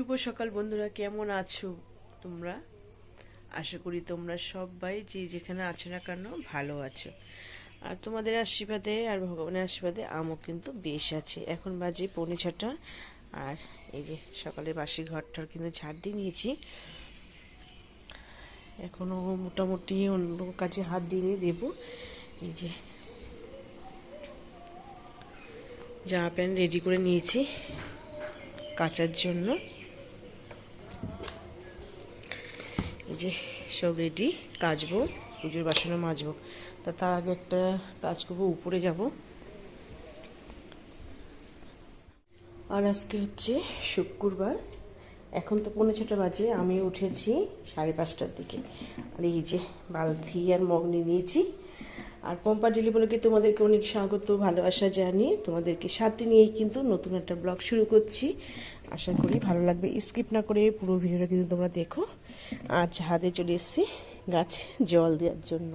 শুভ সকাল বন্ধুরা, কেমন আছো তোমরা? আশা করি তোমরা সবাই যে যেখানে আছো না কেন ভালো আছো। আর তোমাদের আশীর্বাদে আর ভগবানের আশীর্বাদে আমও কিন্তু বেশ আছে। এখন বাজে 6:45। আর এই যে সকালে বাসি ঘরটার কিন্তু ঝাড় দিয়ে নিয়েছি। এখনো মোটামুটি অন্য কাজে হাত দিয়ে দেবো। এই যে জামা প্যান্ট রেডি করে নিয়েছি কাচার জন্য। এই যে সব রেডি, কাচবো, পুজোর বাসনও মাজবো। তার আগে একটা কাজ করবো, উপরে যাব। আর আজকে হচ্ছে শুক্রবার। এখন তো 6:45 বাজে, আমি উঠেছি 5:30টার দিকে। আর এই যে বালতি আর মগ নিয়ে নিয়েছি। আর পম্পা ডেলি বলে তোমাদেরকে অনেক স্বাগত, ভালোবাসা জানিয়ে তোমাদেরকে সাথে নিয়েই কিন্তু নতুন একটা ব্লগ শুরু করছি। আশা করি ভালো লাগবে। স্কিপ না করে পুরো ভিডিওটা কিন্তু তোমরা দেখো। আজ হাতে চলে এসেছি গাছ জল দেওয়ার জন্য।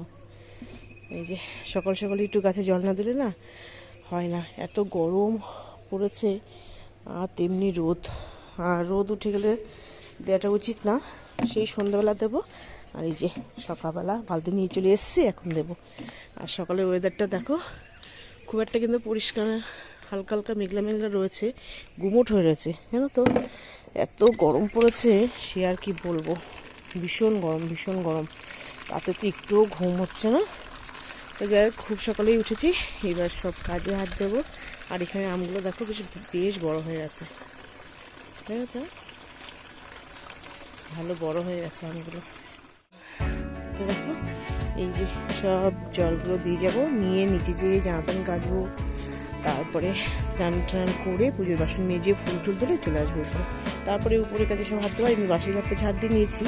এই যে সকাল সকালে একটু গাছে জল না দিলে না হয় না, এত গরম পড়েছে। আর তেমনি রোদ, আর রোদ উঠে গেলে দেওয়াটা উচিত না, সেই সন্ধ্যাবেলা দেবো। আর এই যে সকালবেলা বালতি নিয়ে চলে এসেছি, এখন দেবো। আর সকালের ওয়েদারটা দেখো, খুব একটা কিন্তু পরিষ্কার, হালকা হালকা মেঘলা মেঘলা রয়েছে, গুমোট হয়ে রয়েছে জানো তো। এত গরম পড়েছে সে আর কি বলবো, ভীষণ গরম ভীষণ গরম। তাতে তো একটুও ঘুম হচ্ছে না। তো যাই হোক, খুব সকালেই উঠেছি, এবার সব কাজে হাত দেবো। আর এখানে আমগুলো দেখো বেশ বড় হয়ে গেছে, ঠিক আছে, ভালো বড় হয়ে গেছে আমগুলো। তো দেখো এই যে সব জলগুলো দিয়ে যাবো, নিয়ে নিচে যেয়ে জামা প্যান্ট কাচবো, তারপরে স্নান টান করে পুজোর বাসন মেজে ফুল টুল ধরে চলে আসবো উপরে। তারপরে উপরে কাজে সব হাত দেবো। আমি বাসি ঘরটা ঝাড় দিয়ে নিয়েছি।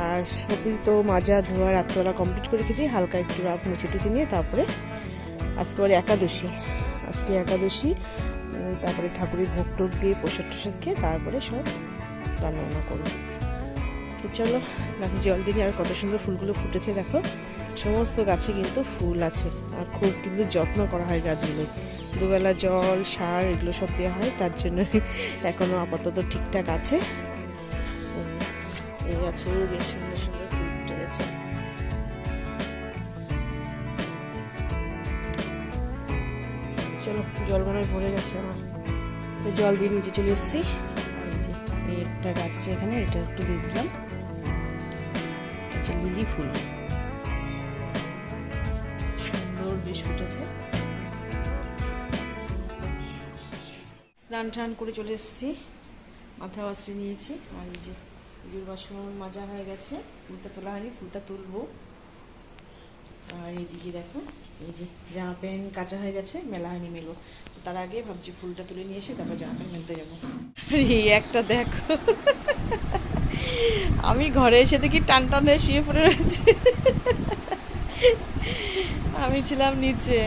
আর সবই তো মাজা ধোয়া রাত্রবেলা কমপ্লিট করে রেখে দিয়ে হালকা একটু রাত মুছে টুচে নিয়ে তারপরে আজকে বারে একাদশী, আজকে একাদশী। তারপরে ঠাকুরের ভোগ টোগ দিয়ে প্রসাদ টোসাদ খেয়ে তারপরে সব রান্না করবো। তো চলো, গাছে জল দিয়ে। আর কত সুন্দর ফুলগুলো ফুটেছে দেখো, সমস্ত গাছে কিন্তু ফুল আছে। আর খুব কিন্তু যত্ন করা হয় গাছগুলো, দুবেলা জল সার এগুলো সব দেওয়া হয়, তার জন্য এখনো আপাতত ঠিকঠাক আছে। এই গাছেও বেশ সুন্দর সুন্দর ফুল ফুটে গেছে। চলো, জল মনে ভরে গেছে আমার, তো জল দিয়ে নিচে চলে এসেছি। এই একটা গাছ আছে এখানে, এটা একটু দিয়ে দিলাম। লিলি ফুল সুন্দর বেশ ফুটেছে। স্নান টান করে চলে এসেছি, মাথা আশ্রে নিয়েছি। আর এই যে পুজোর বাসন মাজা হয়ে গেছে, ফুলটা তোলা হয়নি, ফুলটা তুলবো। আর এইদিকে দেখো এই যে জামা প্যান্ট কাচা হয়ে গেছে, মেলা হয়নি, মেলো। তার আগে ভাবছি ফুলটা তুলে নিয়ে এসে তারপর জামা প্যান্ট মেলতে যাবো। এই একটা দেখো, আমি ঘরে এসে দেখি টান টান হয়ে শুয়ে পড়ে রয়েছে। আমি ছিলাম নিচে,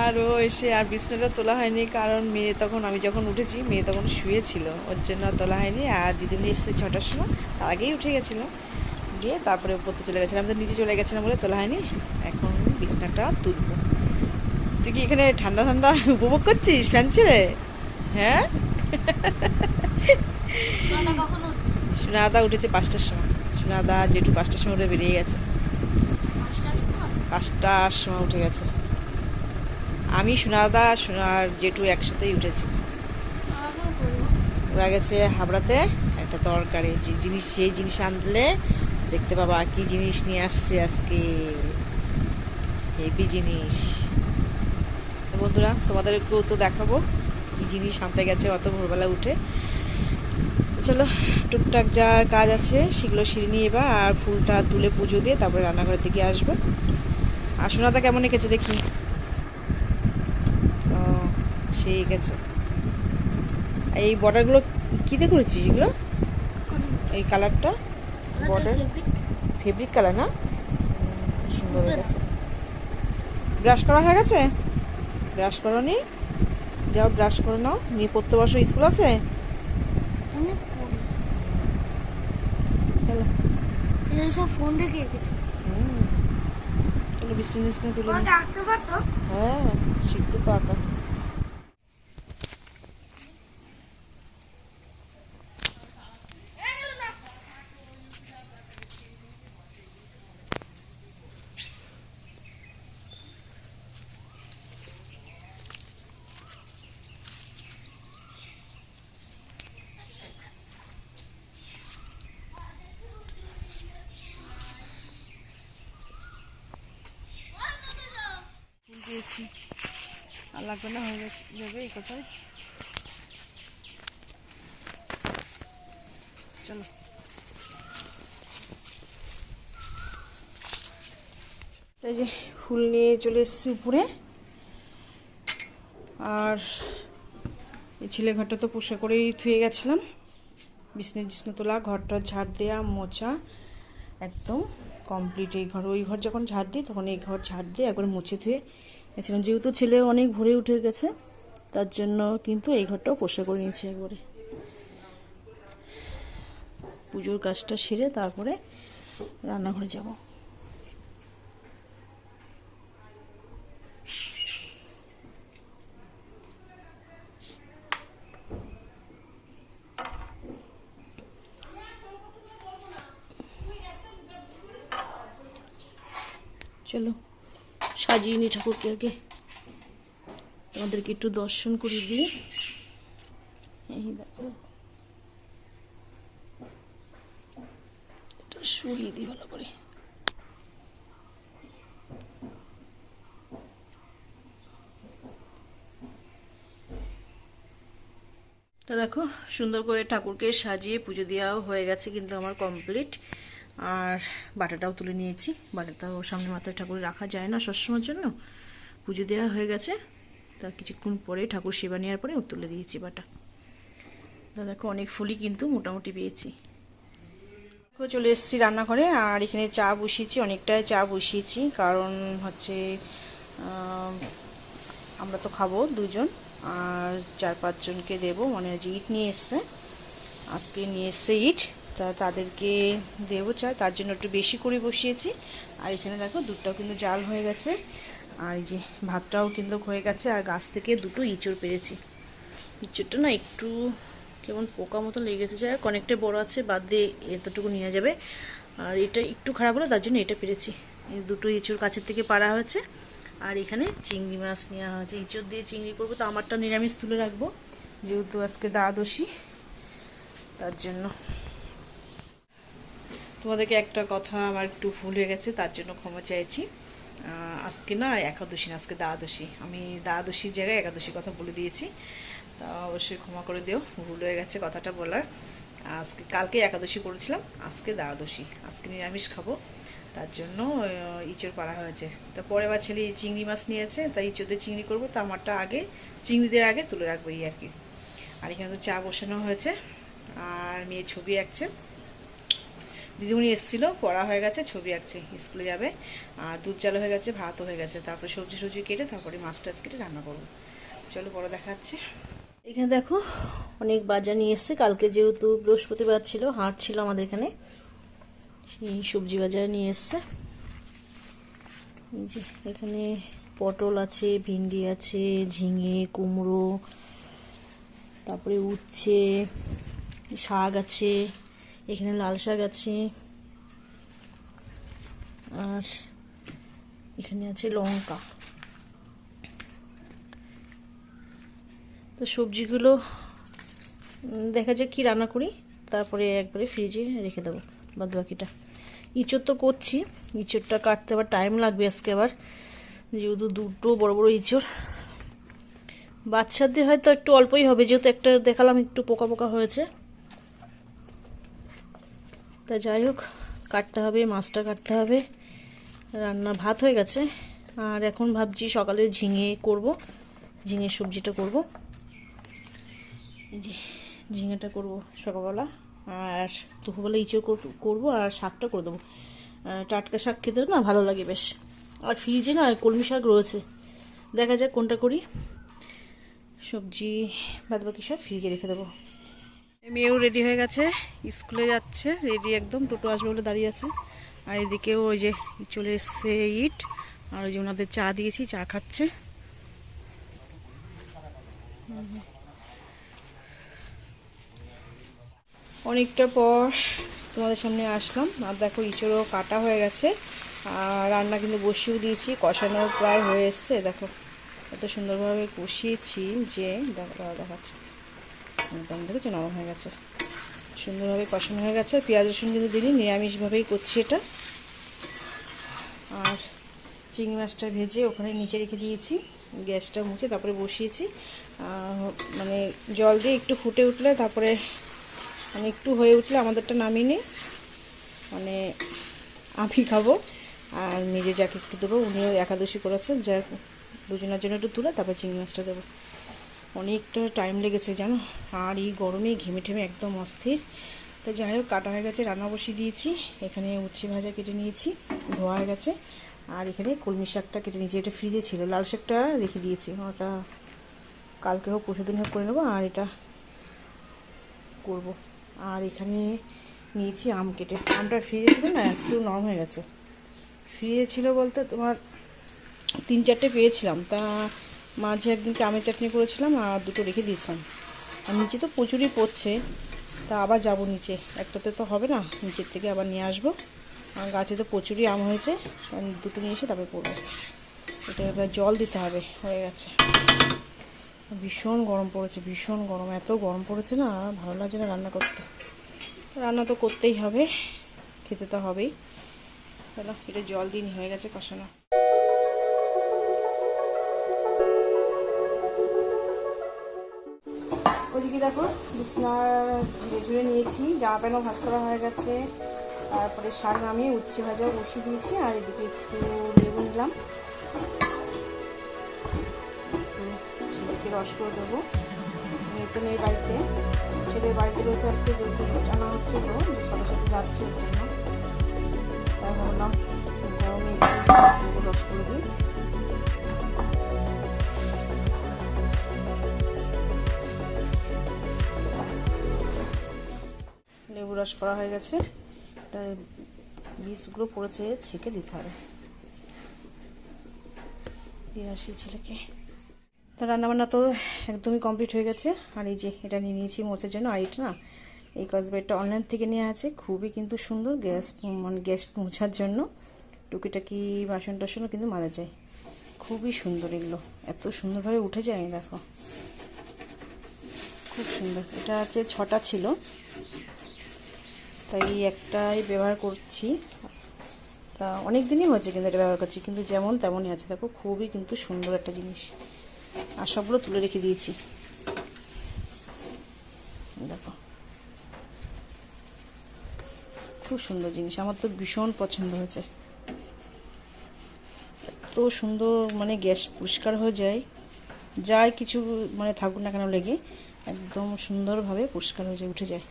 আর ও এসে, আর বিছনাটা তোলা হয়নি কারণ মেয়ে তখন, আমি যখন উঠেছি মেয়ে তখন শুয়েছিল, ওর জন্য তোলা হয়নি। আর দিদিমণি এসেছে 6টার সময়, তার আগেই উঠে গেছিলাম, গিয়ে তারপরে উপরতে চলে গেছিলাম। তো নিচে চলে গেছিলাম বলে তোলা হয়নি। এখন বিছনাটা তুলবো। তুই কি এখানে ঠান্ডা ঠান্ডা উপভোগ করছিস ফ্যান ছেড়ে? হ্যাঁ, সুনাদা উঠেছে 5টার সময়। সুনাদা জেঠু 5টার সময় উঠে বেরিয়ে গেছে, 5টার সময় উঠে গেছে। আমি সুনাদা আর জেঠু একসাথেই উঠেছি। ওরা গেছে হাবড়াতে একটা দরকারি জিনিস, সেই জিনিস আনলে দেখতে পাবা কি জিনিস নিয়ে আসছে আজকে, হেভি জিনিস। বন্ধুরা, তোমাদেরকেও তো দেখাবো কি জিনিস আনতে গেছে অত ভোরবেলা উঠে। চলো, টুকটাক যা কাজ আছে সেগুলো সেরে নিয়ে এবার, আর ফুলটা তুলে পুজো দিয়ে তারপরে রান্নাঘরের দিকে আসবো। আর সোনাদা কেমন এঁকেছে দেখি। ও, সে এঁকেছে। এই বর্ডারগুলো কী দিয়ে করেছিস এগুলো? এই কালারটা বর্ডার ফেব্রিক কালার না, সুন্দর হয়ে গেছে। ব্রাশ করা হয়ে গেছে? ব্রাশ করো নি? যাও ব্রাশ করে নাও, নিয়ে পড়তে বসো, স্কুল আছে। ফোন দেখে এঁকেছি। বৃষ্টি বৃষ্টি তুলে হ্যাঁ, শিখতে তো আঁকা। লাগবে না, হয়ে যাবে এই কথায়। চলো এই যে ফুল নিয়ে চলে এসেছি উপরে। আর এই ছেলে ঘরটা তো পোষা করেই থুয়ে গেছিলাম, বিছনা তোলা, ঘরটা ঝাড় দেওয়া, মোছা একদম কমপ্লিট। এই ঘর, ওই ঘর যখন ঝাড় দিই তখন এই ঘর ঝাড় দিয়ে একবার মুছে ধুয়ে গেছিলাম। যেহেতু ছেলে অনেক ভোরে উঠে গেছে তার জন্য কিন্তু এই ঘরটাও পোষা করে নিয়েছি একবারে। পুজোর কাজটা সেরে তারপরে রান্নাঘরে যাব। চলো সাজিয়ে নি ঠাকুরকে, আগে তোমাদেরকে একটু দর্শন করে দিয়ে। এই দেখো এটা সরিয়ে দিই ভালো করে। তো দেখো সুন্দর করে ঠাকুরকে সাজিয়ে পুজো দেওয়াও হয়ে গেছে কিন্তু আমার কমপ্লিট। আর বাটাটাও তুলে নিয়েছি, বাটাটাও সামনে মাথায় ঠাকুর রাখা যায় না সবসময়ের জন্য। পুজো দেওয়া হয়ে গেছে, তার কিছুক্ষণ পরে ঠাকুর সেবা নেওয়ার পরে তুলে দিয়েছি বাটা। তো দেখো অনেক ফুলই কিন্তু মোটামুটি পেয়েছি। চলে এসেছি রান্নাঘরে, আর এখানে চা বসিয়েছি, অনেকটাই চা বসিয়েছি, কারণ হচ্ছে আমরা তো খাবো দুজন, আর 4-5 জনকে দেবো। মানে যে ইট নিয়ে এসছে, আজকে নিয়ে এসছে ইট, তা তাদেরকে দেবো চা, তার জন্য একটু বেশি করে বসিয়েছি। আর এখানে দেখো দুধটাও কিন্তু জাল হয়ে গেছে, আর এই যে ভাতটাও কিন্তু হয়ে গেছে। আর গাছ থেকে 2টো ইঁচড় পেরেছি। ইঁচড়টা না একটু কেমন পোকা মতো লেগেছে, যাই হোক অনেকটাই বড় আছে, বাদ দিয়ে এতটুকু নিয়ে যাবে। আর এটা একটু খারাপ হলো, তার জন্য এটা পেরেছি। এই 2টো ইঁচড় কাছের থেকে পাড়া হয়েছে। আর এখানে চিংড়ি মাছ নেওয়া হয়েছে, ইঁচড় দিয়ে চিংড়ি করবো। তো আমারটা নিরামিষ তুলে রাখবো, যেহেতু আজকে দ্বাদশী, তার জন্য। তোমাদেরকে একটা কথা আমার একটু ভুল হয়ে গেছে, তার জন্য ক্ষমা চাইছি। আজকে না একাদশী না, আজকে দ্বাদশী। আমি দ্বাদশীর জায়গায় একাদশীর কথা বলে দিয়েছি, তা অবশ্যই ক্ষমা করে দিও, ভুল হয়ে গেছে কথাটা বলার। আজকে কালকে একাদশী করেছিলাম, আজকে দ্বাদশী, আজকে নিরামিষ খাবো, তার জন্য ইঁচড় পাড়া হয়েছে। তা পরে আবার ছেলে চিংড়ি মাছ নিয়েছে, তাই ইঁচড় দিয়ে চিংড়ি করবো, তা আমারটা আগে চিংড়িদের আগে তুলে রাখবো এই আর কি। আর এখানে তো চা বসানো হয়েছে, আর মেয়ে ছবি আঁকছে। দিদিমণি এসেছিল, পড়া হয়ে গেছে, ছবি আঁকছে, স্কুলে যাবে। আর দুধ চালু হয়ে গেছে, ভাতও হয়ে গেছে, তারপরে সবজি কেটে তারপরে মাছ টাছ কেটে রান্না করবো। চলো বড় দেখা যাচ্ছে। এখানে দেখো অনেক বাজার নিয়ে এসছে, কালকে যেহেতু বৃহস্পতিবার ছিল, হাট ছিল আমাদের এখানে, সেই সবজি বাজার নিয়ে এসছে। এই যে এখানে পটল আছে, ভিন্ডি আছে, ঝিঙে, কুমড়ো, তারপরে উচ্ছে, শাক আছে, এখানে লাল শাক আছে, আর এখানে আছে লঙ্কা। তো সবজিগুলো দেখা যাক কি রান্না করি, তারপরে একবারে ফ্রিজে রেখে দেবো বাদ বাকিটা। ইঁচড় তো করছি, ইঁচড়টা কাটতে আবার টাইম লাগবে আজকে, আবার যেহেতু 2টো বড় বড় ইঁচড়। বাচ্চাদের হয়তো একটু অল্পই হবে, যেহেতু একটা দেখালাম একটু পোকা পোকা হয়েছে। তা যাই হোক, কাটতে হবে, মাছটা কাটতে হবে। রান্না ভাত হয়ে গেছে, আর এখন ভাবছি সকালে ঝিঙে করব, ঝিঙের সবজিটা করব। এই যে ঝিঙেটা করব সকালবেলা, আর দুপুরবেলা ইঁচড় করবো, আর শাকটা করে দেবো। টাটকা শাক খেতে না ভালো লাগে বেশ। আর ফ্রিজে না কলমি শাক রয়েছে, দেখা যাক কোনটা করি। সবজি বাদ বাকি সব ফ্রিজে রেখে দেবো। মেয়েও রেডি হয়ে গেছে, স্কুলে যাচ্ছে, রেডি একদম, টোটো আসবে বলে দাঁড়িয়ে আছে। আর এদিকেও ওই যে চলে এসছে ইট, আর ওই যে ওনাদের চা দিয়েছি, চা খাচ্ছে। অনেকটা পর তোমাদের সামনে আসলাম, আর দেখো ইঁচড়ও কাটা হয়ে গেছে, আর রান্না কিন্তু বসিয়েও দিয়েছি, কষানো প্রায় হয়ে এসছে। দেখো এত সুন্দরভাবে কষিয়েছি যে দেখাচ্ছে একদম, দেখেছো নরম হয়ে গেছে, সুন্দরভাবে কষানো হয়ে গেছে। পেঁয়াজ রসুন কিন্তু দিনই নিরামিষভাবেই করছি এটা। আর চিংড়ি মাছটা ভেজে ওখানে নিচে রেখে দিয়েছি, গ্যাসটা মুছে তারপরে বসিয়েছি। মানে জল দিয়ে একটু ফুটে উঠলে তারপরে মানে একটু হয়ে উঠলে আমাদেরটা নামিয়ে নিই, মানে আমি খাবো আর নিজে যাকে একটু দেবো, উনিও একাদশী করেছেন, যা দুজনের জন্য একটু তুলে তারপর চিংড়ি মাছটা দেবো। অনেকটা টাইম লেগেছে জানো, আর এই গরমে ঘেমে ঠেমে একদম অস্থির। তো যাই হোক, কাটা হয়ে গেছে, রান্না বসিয়ে দিয়েছি। এখানে উচ্ছে ভাজা কেটে নিয়েছি, ধোয়া হয়ে গেছে। আর এখানে কলমি শাকটা কেটে নিয়েছি, এটা ফ্রিজে ছিল, লাল শাকটা রেখে দিয়েছি, ওটা কালকে হোক পরশু দিন হোক করে নেবো, আর এটা করব। আর এখানে নিয়েছি আম কেটে, আমটা ফ্রিজে ছিল না, একটু নরম হয়ে গেছে। ফ্রিজে ছিল বলতে তোমার 3-4টে পেয়েছিলাম, তা মাঝে একদিনকে আমের চাটনি করেছিলাম আর দুটো রেখে দিয়েছিলাম। আর নিচে তো প্রচুরই পড়ছে, তা আবার যাব নিচে, একটাতে তো হবে না, নিচের থেকে আবার নিয়ে আসবো। আর গাছে তো প্রচুরই আম হয়েছে, দুটো নিয়ে এসে তারপরে পড়বো। এটা এবার জল দিতে হবে, হয়ে গেছে। ভীষণ গরম পড়েছে, ভীষণ গরম, এত গরম পড়েছে না, ভালো লাগছে না রান্না করতে। রান্না তো করতেই হবে, খেতে তো হবেই। চলো, এটা জল দিন হয়ে গেছে কষানো। ওদিকে দেখো, বিছনা ঝুড়ে ঝুড়ে নিয়েছি, জামা প্যান্টও ভাঁজ করা হয়ে গেছে। তারপরে শাক নামিয়ে উচ্ছে ভাজাও বসিয়ে দিয়েছি। আর এদিকে একটু লেবু নিলাম, ছেলেকে রস করে দেবো। মেয়ে তো নেই বাড়িতে, ছেলের বাড়িতে রয়েছে, আজকে যেহেতু আনা হচ্ছে, তো সাথে সাথে যাচ্ছে, ওর জন্য তাই ভাবলাম গরমে একটু রস করে দিই। লেবু রস করা হয়ে গেছে, বীজগুলো পড়েছে, ছেঁকে দিতে হবে। দিয়ে আসি ছেলেকে। তো রান্নাবান্না তো একদমই কমপ্লিট হয়ে গেছে। আর এই যে এটা নিয়ে নিয়েছি মোচার জন্য। আর এটা না, এই কসবাইটটা অনলাইন থেকে নেওয়া আছে, খুবই কিন্তু সুন্দর, মানে গ্যাস মোছার জন্য। টুকিটাকি বাসন টাসনও কিন্তু মাজা যায়, খুবই সুন্দর। এগুলো এত সুন্দরভাবে উঠে যায়, দেখো খুব সুন্দর। এটা আছে 6টা ছিল, তাই একটাই ব্যবহার করছি। তা অনেক দিনই হয়েছে কিন্তু এটা ব্যবহার করছি, কিন্তু যেমন তেমনই আছে, দেখো খুবই কিন্তু সুন্দর একটা জিনিস। আর সবগুলো তুলে রেখে দিয়েছি, দেখো খুব সুন্দর জিনিস, আমার তো ভীষণ পছন্দ হয়েছে। এত সুন্দর, মানে গ্যাস পরিষ্কার হয়ে যায়, যাই কিছু মানে থাকুক না কেন লেগে, একদম সুন্দরভাবে পরিষ্কার হয়ে যায়, উঠে যায়।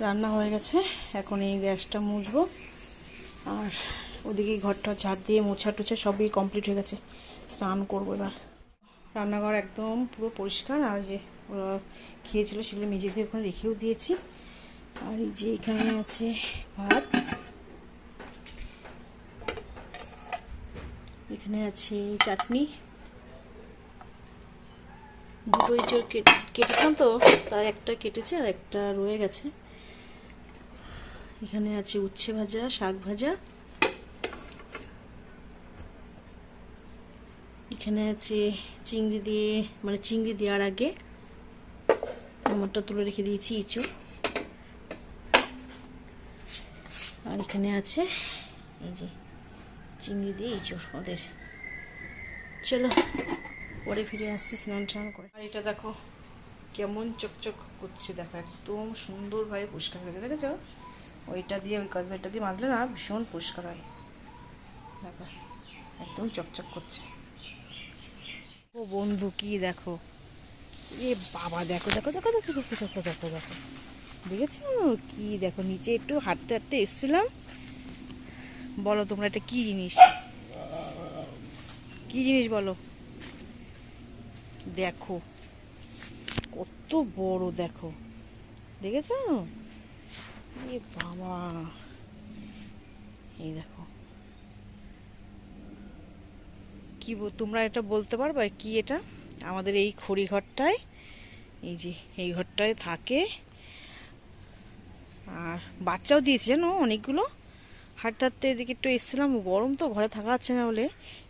রান্না হয়ে গেছে, এখন এই গ্যাসটা মুছবো। আর ওদিকে ঘরটা ঝাড় দিয়ে মোছা টোছা সবই কমপ্লিট হয়ে গেছে, স্নান করবো এবার। রান্নাঘর একদম পুরো পরিষ্কার। আর যে ওরা খেয়েছিল সেগুলো মেজে দিয়ে ওখানে রেখেও দিয়েছি। আর এই যে এখানে আছে ভাত, এখানে আছে চাটনি, দুটো ইঁচড় কেটেছিলাম তো, তাই একটা কেটেছে আর একটা রয়ে গেছে। এখানে আছে উচ্ছে ভাজা, শাক ভাজা, এখানে আছে চিংড়ি দিয়ে, মানে চিংড়ি দেওয়ার আগে আমারটা তুলে রেখে দিয়েছি ইঁচড়। আর এখানে আছে এই যে চিংড়ি দিয়ে ইঁচড় ওদের। চলো পরে ফিরে আসছি স্নান টান করে। আর এটা দেখো কেমন চকচক করছে, দেখো একদম সুন্দরভাবে পরিষ্কার হয়েছে, দেখেছো? ওইটা দিয়ে, ওই কসবাইটটা দিয়ে মাজলে না ভীষণ পরিষ্কার হয়, দেখো একদম চকচক করছে। ও বন্ধু কি দেখো, এ বাবা দেখো দেখো দেখো দেখো দেখো দেখো দেখো দেখো, দেখেছো কি? দেখো নিচে একটু হাঁটতে হাঁটতে এসছিলাম, বলো তোমরা এটা কি জিনিস, কি জিনিস বলো? দেখো কত বড়, দেখো দেখেছো? এ বাবা, এই দেখো কি তোমরা এটা বলতে পারবে কি এটা? আমাদের এই খড়ি ঘরটায়, এই যে এই ঘরটায় থাকে। আর বাচ্চাও দিয়েছে জানো অনেকগুলো। হাঁটতে হাঁটতে এদিকে একটু এসেছিলাম, গরম তো ঘরে থাকা যাচ্ছে না বলে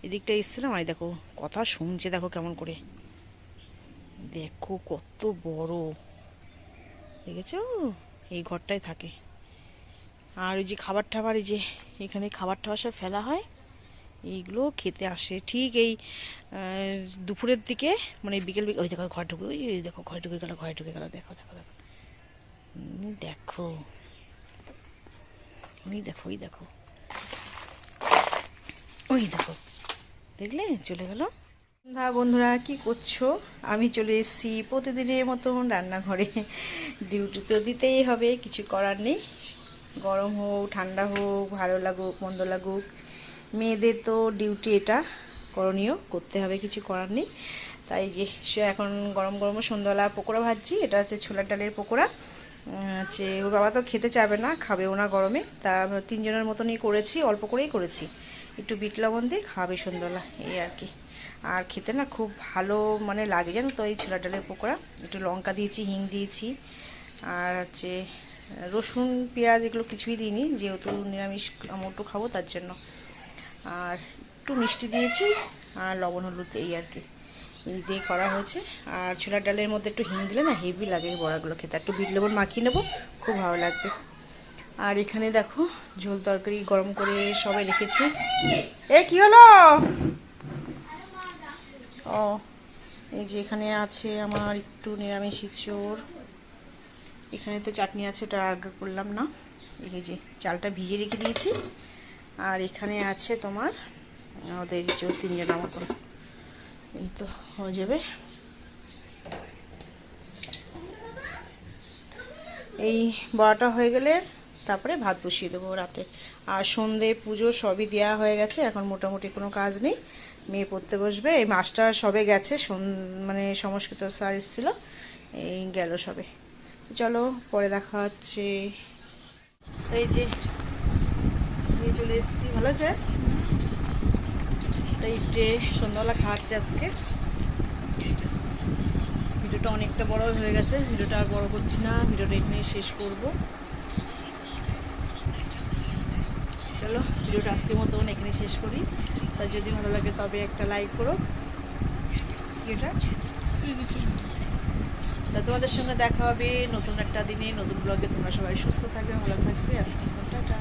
এদিকটা এসেছিলাম। আর দেখো কথা শুনছে, দেখো কেমন করে, দেখো কত বড়, দেখেছো? এই ঘরটায় থাকে। আর ওই যে খাবার টাবার, এই যে এখানে খাবার টাবার সব ফেলা হয়, এইগুলো খেতে আসে ঠিক এই দুপুরের দিকে, মানে বিকেল বিকেল। ওই দেখো ঘর ঢুকে, ওই দেখো ঘরে ঢুকে গেল, ঘরে ঢুকে গেল, দেখো দেখো দেখো দেখো, ওই দেখো ওই দেখো ওই দেখো, দেখলে চলে গেল। বন্ধুরা কি করছো? আমি চলে এসেছি প্রতিদিনের মতন রান্নাঘরে। ডিউটি তো দিতেই হবে, কিছু করার নেই। গরম হোক ঠান্ডা হোক, ভালো লাগুক মন্দ লাগুক, মেয়েদের তো ডিউটি এটা করণীয়, করতে হবে, কিছু করার নেই। তাই যে সে এখন গরম গরম সন্ধ্যাবেলা পকোড়া ভাজছি। এটা হচ্ছে ছোলার ডালের পকোড়া। হচ্ছে ওর বাবা তো খেতে চাবে না, খাবেও না গরমে, তা 3 জনের মতনই করেছি, অল্প করেই করেছি, একটু বিট লবণ দিয়ে খাবে সন্ধ্যাবেলা, এই আর কি। আর খেতে না খুব ভালো মানে লাগে জানো তো এই ছোলার ডালের পকোড়া। একটু লঙ্কা দিয়েছি, হিং দিয়েছি, আর হচ্ছে রসুন পেঁয়াজ এগুলো কিছুই দিইনি, যেহেতু নিরামিষ আমি একটু খাবো তার জন্য। আর একটু মিষ্টি দিয়েছি আর লবণ হলুদ, এই আর কি, এই দিয়ে করা হয়েছে। আর ছোলার ডালের মধ্যে একটু হিং দিলে না হেভি লাগে এই বড়াগুলো খেতে। একটু বিট লবণ মাখিয়ে নেবো, খুব ভালো লাগবে। আর এখানে দেখো ঝোল তরকারি গরম করে সবাই রেখেছি। এ কি হলো? ও এই যে এখানে আছে আমার একটু নিরামিষ ইঁচড়, এখানে তো চাটনি আছে, ওটা আগে করলাম না। এই যে চালটা ভিজিয়ে রেখে দিয়েছি। আর এখানে আছে তোমার আমাদের ইঁচড় 3 জনের মতন, এই তো হয়ে যাবে। এই বড়াটা হয়ে গেলে তারপরে ভাত বসিয়ে দেবো রাতে। আর সন্ধে পুজো সবই দেওয়া হয়ে গেছে, এখন মোটামুটি কোনো কাজ নেই। মেয়ে পড়তে বসবে, এই মাস্টার সবে গেছে, মানে সংস্কৃত স্যার এসেছিলো, এই গেল সবে। চলো পরে দেখা হচ্ছে। এই যে নিয়ে চলে এসেছি, ভালো আছে। তাই যে সন্ধ্যাবেলা খাওয়াচ্ছে আজকে। ভিডিওটা অনেকটা বড় হয়ে গেছে, ভিডিওটা আর বড় করছি না, ভিডিওটা এখানে শেষ করব। চলো ভিডিওটা আজকের মতন এখানে শেষ করি। তা যদি ভালো লাগে তবে একটা লাইক করো। ভিডিওটা তা তোমাদের সঙ্গে দেখা হবে নতুন একটা দিনে, নতুন ব্লগে। তোমরা সবাই সুস্থ থাকবে, ভালো থাকবে। আজকে টাটা।